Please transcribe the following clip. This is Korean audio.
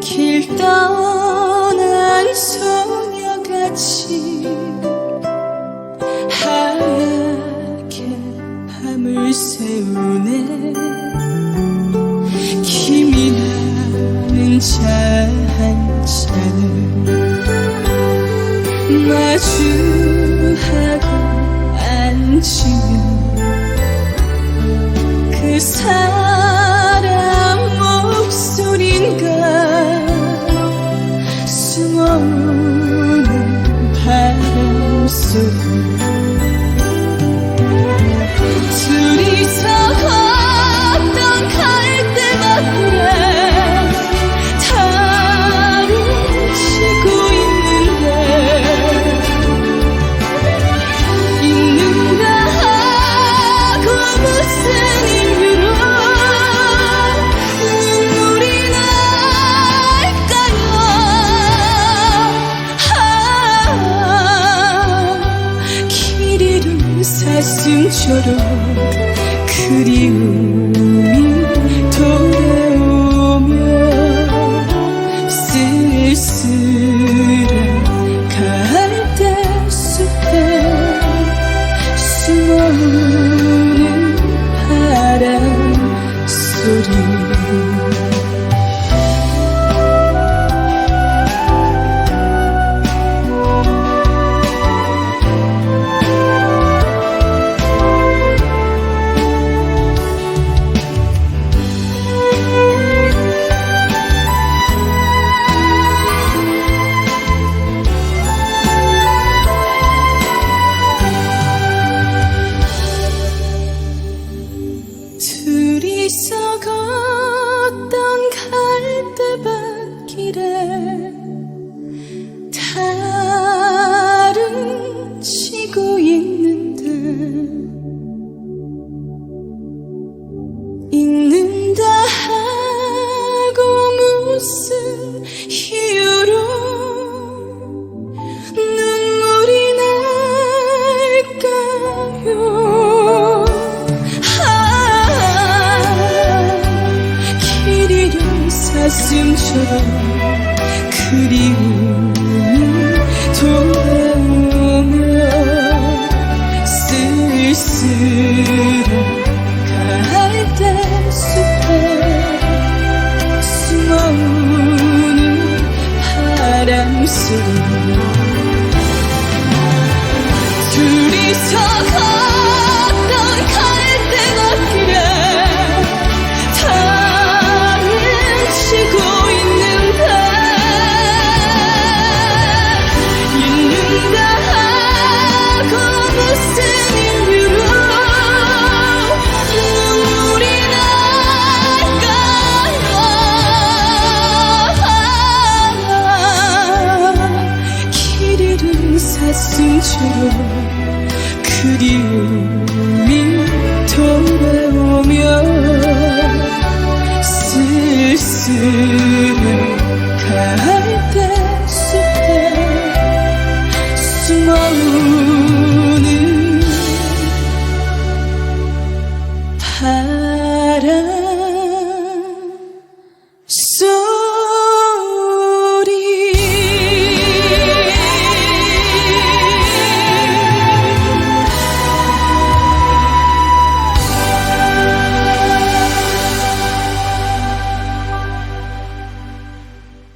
길 떠난 소녀같이 하얗게 밤을 새우네. 김이 나는 차 한 잔을 마주하고 앉으면 그 사람 목소린가 숨어오는 바람소리. 둘이서 걷던 갈대밭에 달을 치고 있는다 하고 무슨 이유로 눈물이 날까요. 길 잃은 사슴처럼 그리움이 돌아오며 쓸쓸한 갈대숲에 숨어오는 바람소리. 둘이서 걷던 갈대밭길에 달은 치고 읽는다 하고 무슨 이유로 눈물이 날까요. 사슴처럼 그리움이 돌아오며 쓸쓸한 갈대숲에 숨어오는 바람소리. 둘이서 걷던 갈대밭길에 치고 읽는다 하고 무슨 이유로 눈물이 날까요. 길 잃은 사슴처럼